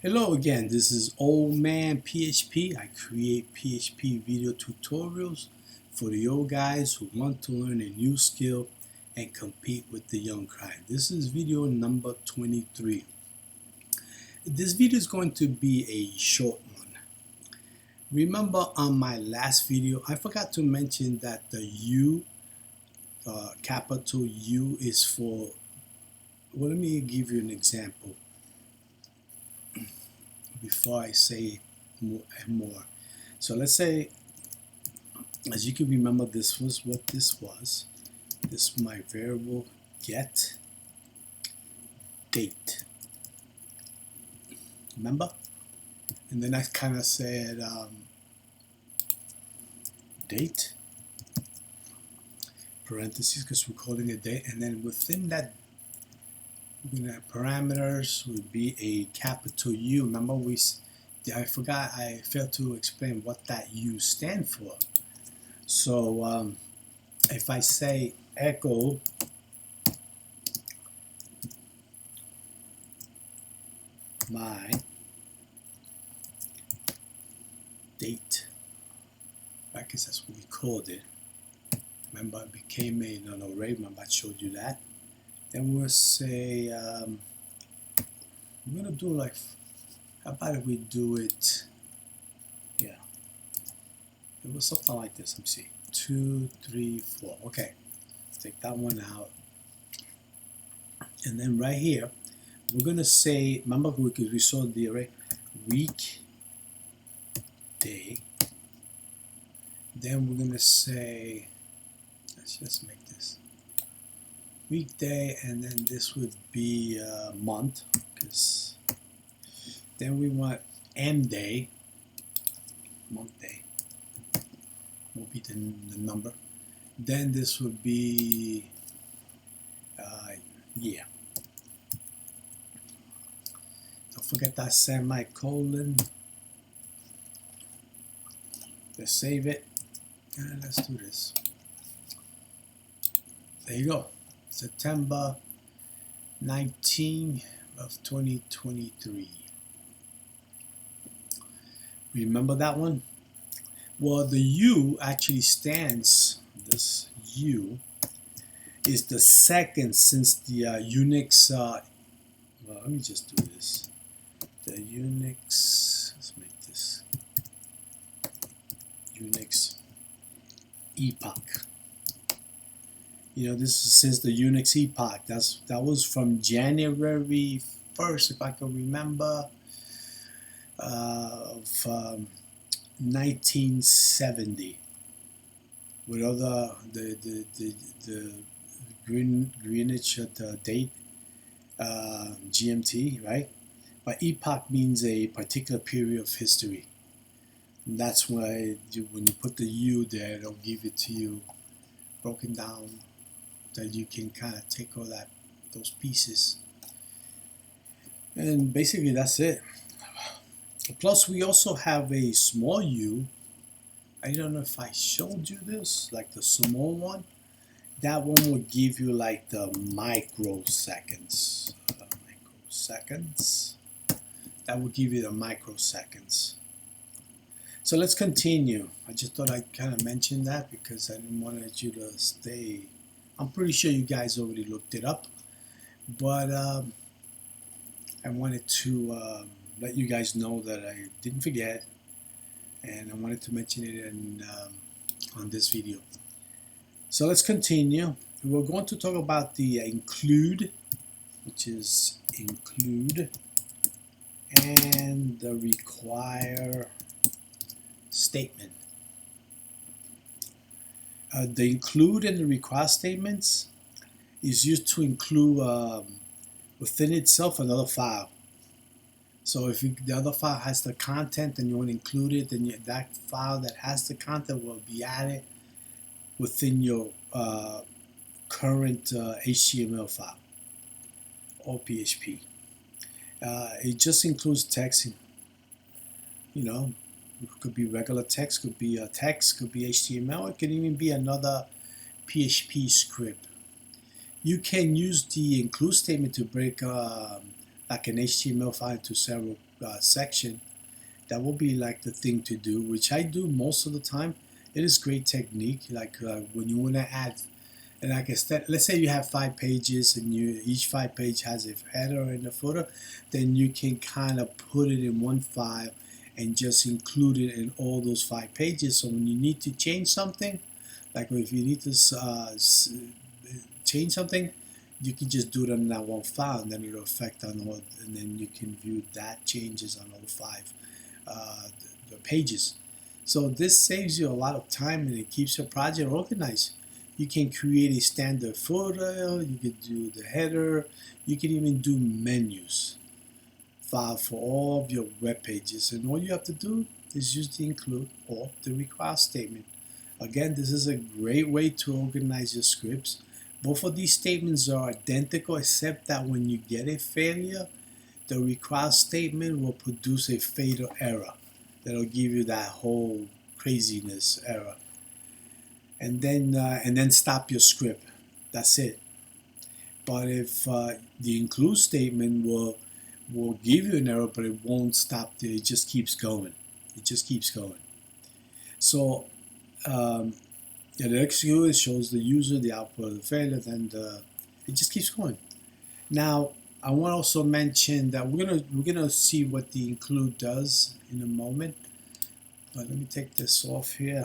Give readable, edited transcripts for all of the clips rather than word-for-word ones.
Hello again, this is Old Man PHP. I create PHP video tutorials for the old guys who want to learn a new skill and compete with the young crowd. This is video number 23. This video is going to be a short one. Remember on my last video, I forgot to mention that the U, capital U is for, well, let me give you an example before I say more. So let's say, as you can remember, this was what this was. This is my variable get date. Remember? And then I kind of said date, parentheses, because we're calling it date. And then within that, parameters would be a capital U. Remember, I failed to explain what that U stand for. So if I say echo my date, right, because that's what we called it. Remember, it became an array. Remember, I showed you that. Then we'll say, we're going to do like, how about if we do it, yeah, it was something like this. Let me see, 2, 3, 4. Okay, take that one out. And then right here, we're going to say, remember, we saw the array, week, day. Then we're going to say, let's just make this weekday, and then this would be month, because then we want M day, month day, will be the number. Then this would be year. Don't forget that semicolon. Let's save it, and let's do this. There you go. September 19 of 2023. Remember that one? Well, the U actually stands, this U is the second since the Unix, well, let me just do this. The Unix, let's make this Unix epoch. You know, this is since the Unix epoch. That was from January 1st, if I can remember, of 1970. With other the Greenwich date, GMT, right? But epoch means a particular period of history. And that's why when you put the U there, it'll give it to you broken down, that you can kind of take all those pieces. And basically that's it. Plus we also have a small u. I don't know if I showed you this, like the small one. That one will give you like the microseconds. That will give you the microseconds. So let's continue. I just thought I'd kind of mention that because I didn't want you to stay. I'm pretty sure you guys already looked it up, but I wanted to let you guys know that I didn't forget, and I wanted to mention it on this video. So let's continue. We're going to talk about the include, which is include, and the require statement. The include and the require statements is used to include within itself another file. So if the other file has the content and you want to include it, then that file that has the content will be added within your current HTML file or PHP. It just includes text. You know, it could be regular text, could be text, could be HTML, it could even be another PHP script. You can use the include statement to break like an HTML file into several section, that will be like the thing to do, which I do most of the time. It is great technique, like when you want to add, and like instead, let's say you have 5 pages, and each 5 page has a header and a footer, then you can kind of put it in one file and just include it in all those 5 pages. So when you need to change something, like if you need to change something, you can just do it on that one file, and then it'll affect on all, and then you can view that changes on all five the pages. So this saves you a lot of time, and it keeps your project organized. You can create a standard footer, you can do the header, you can even do menus file for all of your web pages, and all you have to do is use the include or the require statement. Again, this is a great way to organize your scripts. Both of these statements are identical, except that when you get a failure, the require statement will produce a fatal error that'll give you that whole craziness error, and then stop your script. That's it. But if the include statement will give you an error, but it won't stop there. It just keeps going. It just keeps going. So the execute shows the user the output of the failure, and it just keeps going. Now I want to also mention that we're gonna see what the include does in a moment. But let me take this off here.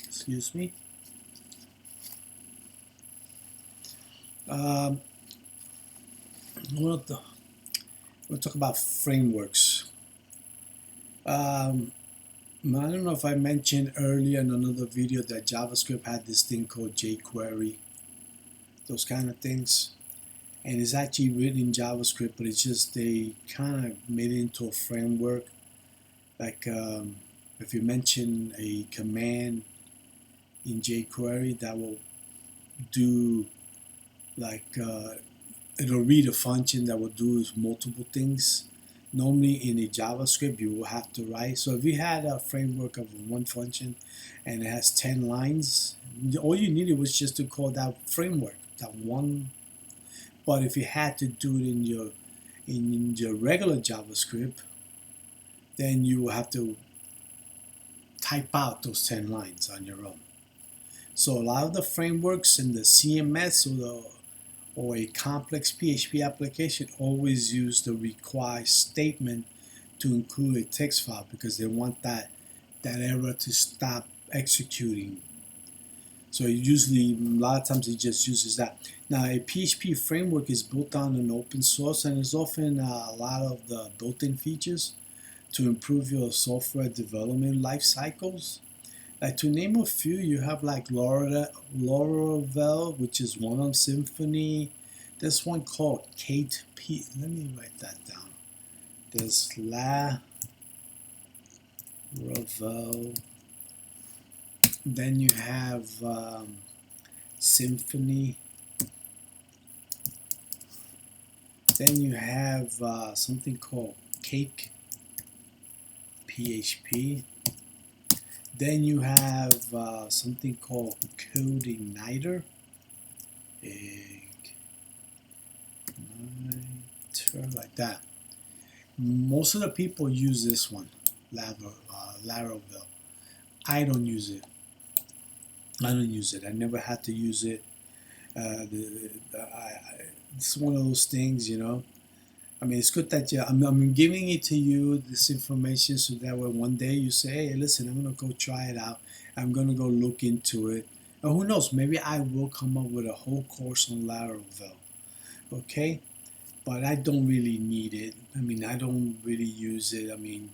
Excuse me. We'll talk about frameworks. I don't know if I mentioned earlier in another video that JavaScript had this thing called jQuery, those kind of things. And it's actually written in JavaScript, but it's just they kind of made it into a framework. Like if you mention a command in jQuery, that will do like it'll read a function that will do multiple things. Normally in a JavaScript you will have to write. So if you had a framework of one function and it has 10 lines, all you needed was just to call that framework, that one. But if you had to do it in your regular JavaScript, then you will have to type out those 10 lines on your own. So a lot of the frameworks in the CMS or a complex PHP application always use the require statement to include a text file, because they want that error to stop executing. So usually, a lot of times it just uses that. Now a PHP framework is built on an open source, and there's often a lot of the built-in features to improve your software development life cycles. Like to name a few, you have like Laravel, which is one on Symfony. There's one called Kate P. Let me write that down. There's Laravel. Then you have Symfony. Then you have something called Cake PHP. Then you have something called Code Igniter. Igniter, like that. Most of the people use this one, Laravel. I don't use it. I never had to use it. It's one of those things, you know. I mean, it's good that I'm giving it to you, this information, so that way one day you say, hey, listen, I'm going to go try it out. I'm going to go look into it. And who knows, maybe I will come up with a whole course on Laravel. Okay? But I don't really need it. I mean, I don't really use it. I mean,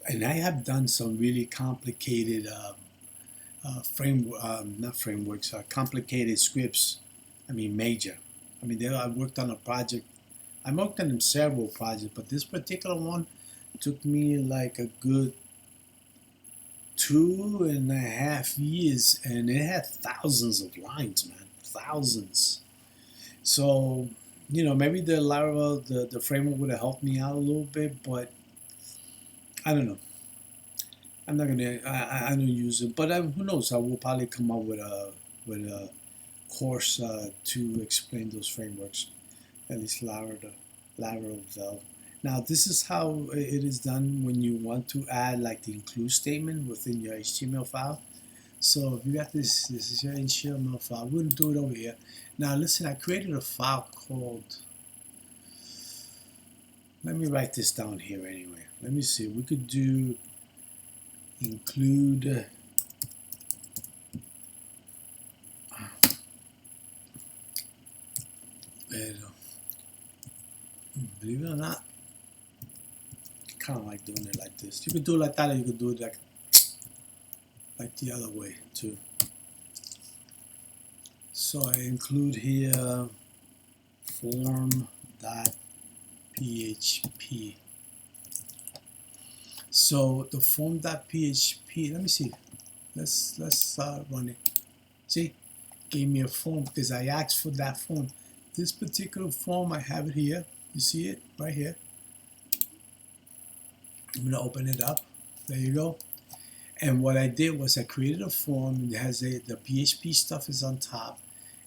and I have done some really complicated complicated scripts. I mean, major. I mean, I worked on a project. I worked on several projects, but this particular one took me like a good 2.5 years, and it had thousands of lines, man, thousands. So, you know, maybe the Laravel, the framework would have helped me out a little bit, but I don't know. I'm not gonna. I don't use it, but who knows? I will probably come up with a course to explain those frameworks. at least Laravel. Now this is how it is done when you want to add like the include statement within your HTML file. So if you got this is your HTML file. We're gonna do it over here. Now listen, I created a file called, let me write this down here anyway. Let me see, we could do include believe it or not, kind of like doing it like this. You could do it like that, or you could do it like the other way too. So I include here form.php. So the form.php, let me see. Let's run it. See, gave me a form because I asked for that form. This particular form, I have it here. You see it right here. I'm gonna open it up. There you go. And what I did was I created a form. It has the PHP stuff is on top,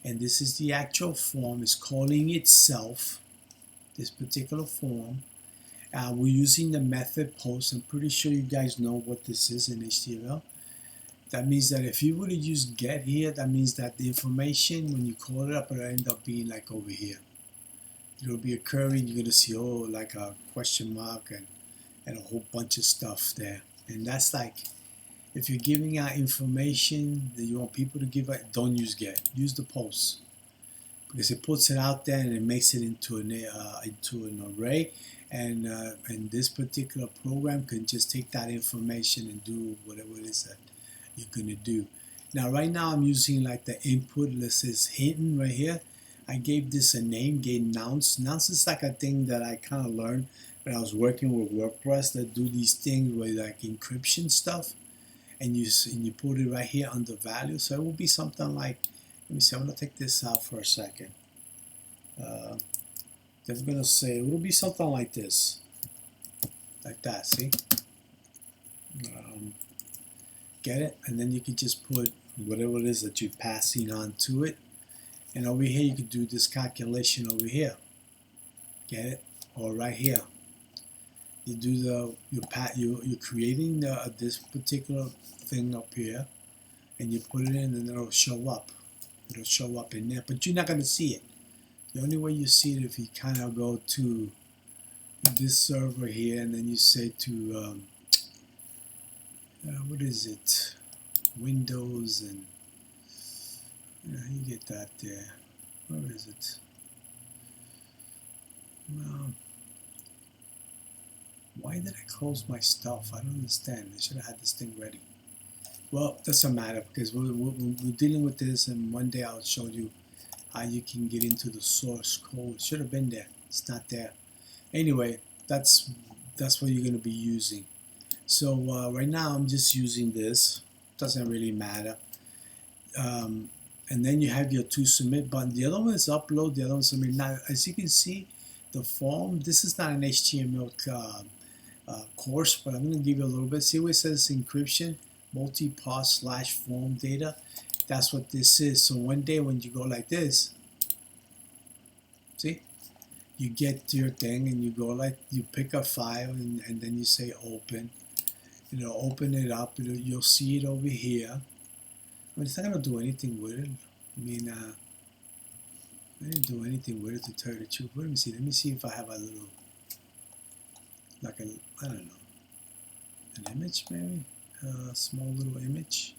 and this is the actual form. It's calling itself this particular form. We're using the method post. I'm pretty sure you guys know what this is in HTML. That means that if you were to use get here, that means that the information, when you call it up, it'll end up being like over here. It'll be occurring. You're going to see, oh, like a question mark and a whole bunch of stuff there. And that's like, if you're giving out information that you want people to give out, don't use get. Use the post. Because it puts it out there and it makes it into an array. And this particular program can just take that information and do whatever it is that you're going to do. Now right now I'm using like the input that says hidden right here. I gave this a name, gave nonce. Nonce is like a thing that I kind of learned when I was working with WordPress that do these things with like encryption stuff, and you put it right here under value. So it will be something like, let me see, I'm going to take this out for a second. That's going to say, it will be something like this, like that, see? Get it? And then you can just put whatever it is that you're passing on to it. And over here, you could do this calculation over here. Get it? Or right here. You do you're creating this particular thing up here, and you put it in, and it'll show up. It'll show up in there, but you're not going to see it. The only way you see it if you kind of go to this server here, and then you say to what is it? Windows, and you get that there. Where is it? Why did I close my stuff? I don't understand. I should have had this thing ready. Well, doesn't matter because we're dealing with this, and one day I'll show you how you can get into the source code. It should have been there. It's not there. Anyway, that's what you're going to be using. So right now I'm just using this. Doesn't really matter. And then you have your to submit button. The other one is upload. The other one is submit. Now, as you can see, the form. This is not an HTML course, but I'm going to give you a little bit. See where it says encryption, multi-pass / form data. That's what this is. So one day when you go like this, see, you get your thing and you go like, you pick a file and then you say open. It'll open it up. You'll see it over here. I mean, it's not going to do anything with it. I mean, I didn't do anything with it, to tell you the truth. Let me see. Let me see if I have a little, like a, I don't know, an image maybe, a small little image.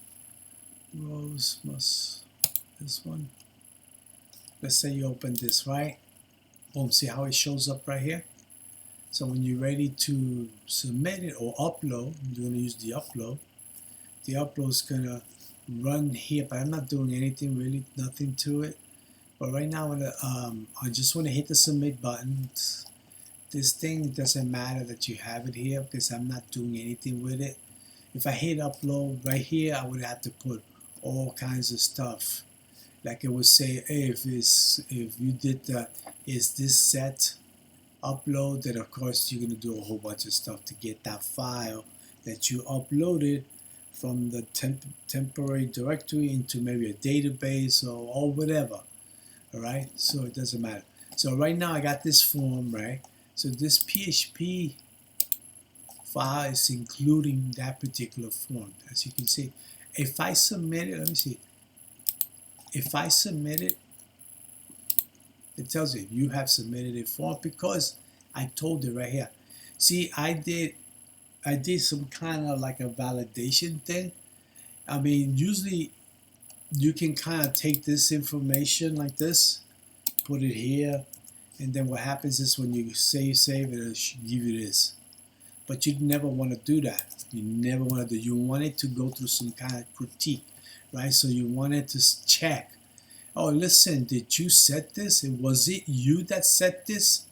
Rows must, this one. Let's say you open this, right? Boom, see how it shows up right here? So when you're ready to submit it or upload, you're going to use the upload. The upload is going to run here, but I'm not doing anything really, nothing to it. But right now, I just want to hit the submit button. This thing doesn't matter that you have it here because I'm not doing anything with it. If I hit upload right here, I would have to put all kinds of stuff. Like it would say, hey, if you did the is this set upload, then of course you're going to do a whole bunch of stuff to get that file that you uploaded from the temporary directory into maybe a database or whatever. All right, so it doesn't matter. So right now I got this form, right? So this PHP file is including that particular form, as you can see. If I submit it, let me see. If I submit it, it tells you have submitted a form because I told it right here. See, I did some kind of like a validation thing. I mean, usually you can kind of take this information like this, put it here, and then what happens is when you save it, it'll give you this. But you never want to do that. You never want to do. You want it to go through some kind of critique, right? So you want it to check. Oh, listen, did you set this? Was it you that set this?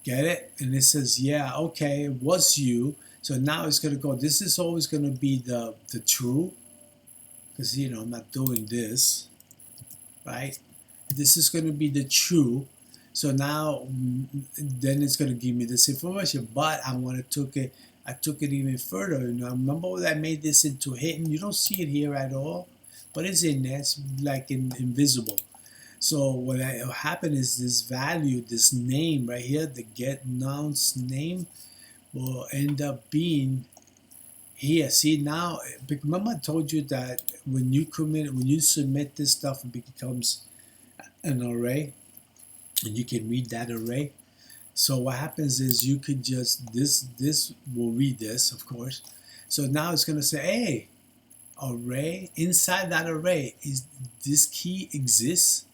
Get it? And it says, yeah, okay, it was you. So now it's going to go. This is always going to be the true, because I'm not doing this, right? This is going to be the true. So now, then it's going to give me this information. But I took it even further. Remember when I made this into hidden? You don't see it here at all, but it's in there. It's like invisible. So what happened is this value, this name right here, the get nouns name, will end up being here. See now, remember I told you that when you submit this stuff, it becomes an array, and you can read that array. So what happens is you could just this will read this, of course. So now it's going to say, hey, array, inside that array is this key exists,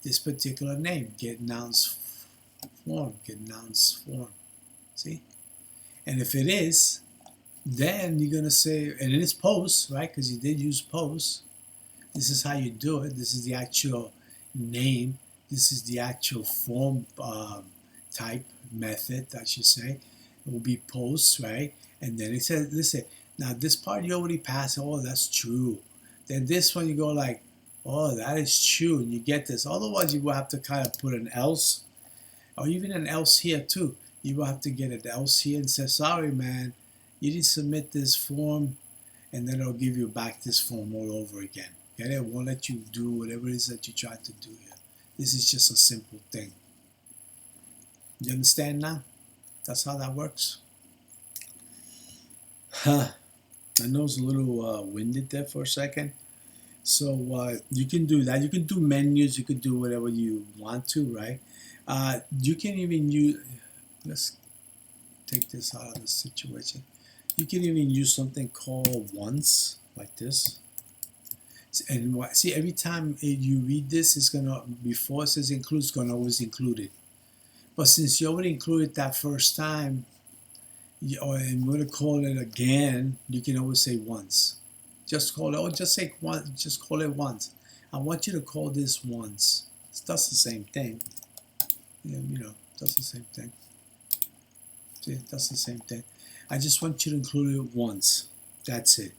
this particular name, get nouns form. See? And if it is, then you're going to say, and it is post, right? Because you did use post. This is how you do it. This is the actual name. This is the actual form type method, I should say. It will be post, right? And then it says, listen, now this part you already passed. Oh, that's true. Then this one you go like, oh, that is true. And you get this. Otherwise, you will have to kind of put an else, or even an else here too. You will have to get an else here and say, sorry, man, you didn't submit this form, and then it'll give you back this form all over again. Okay? It won't let you do whatever it is that you tried to do here. This is just a simple thing. You understand now? That's how that works. Huh. I know it's a little winded there for a second. So you can do that. You can do menus. You can do whatever you want to, right? You can even use, let's take this out of the situation. You can even use something called once, like this. And see, every time you read this, it's gonna, before it says include, it's gonna always include it. But since you already included that first time, and we're gonna call it again, you can always say once. Just call it, or just say once. Just call it once. I want you to call this once. It does the same thing. Does the same thing. See, it does the same thing. I just want you to include it once. That's it.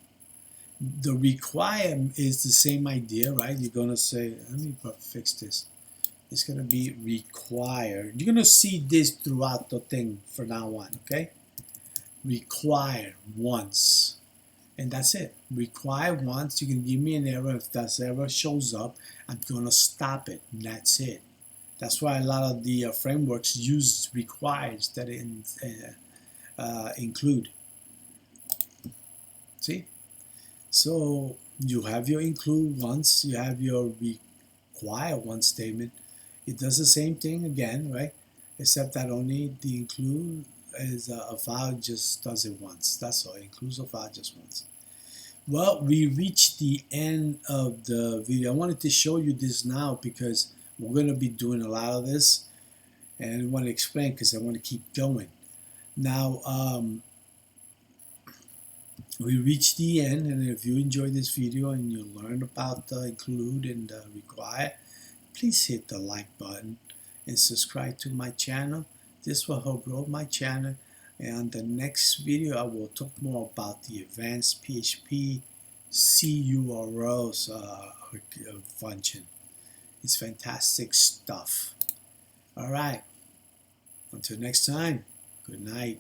The require is the same idea, right? You're gonna say, let me fix this. It's gonna be required. You're gonna see this throughout the thing from now on, okay? Require once, and that's it. Require once. You can give me an error. If that error shows up, I'm gonna stop it, and that's it. That's why a lot of the frameworks use require instead of include. See? So you have your include once, you have your require once statement. It does the same thing again, right? Except that only the include is a file just does it once. That's all. It includes a file just once. Well, we reached the end of the video. I wanted to show you this now because we're going to be doing a lot of this, and I want to explain because I want to keep going. Now, we reached the end, and if you enjoyed this video and you learned about the include and the require, please hit the like button and subscribe to my channel. This will help grow my channel, and the next video I will talk more about the advanced PHP CURLs function. It's fantastic stuff. All right, until next time, good night.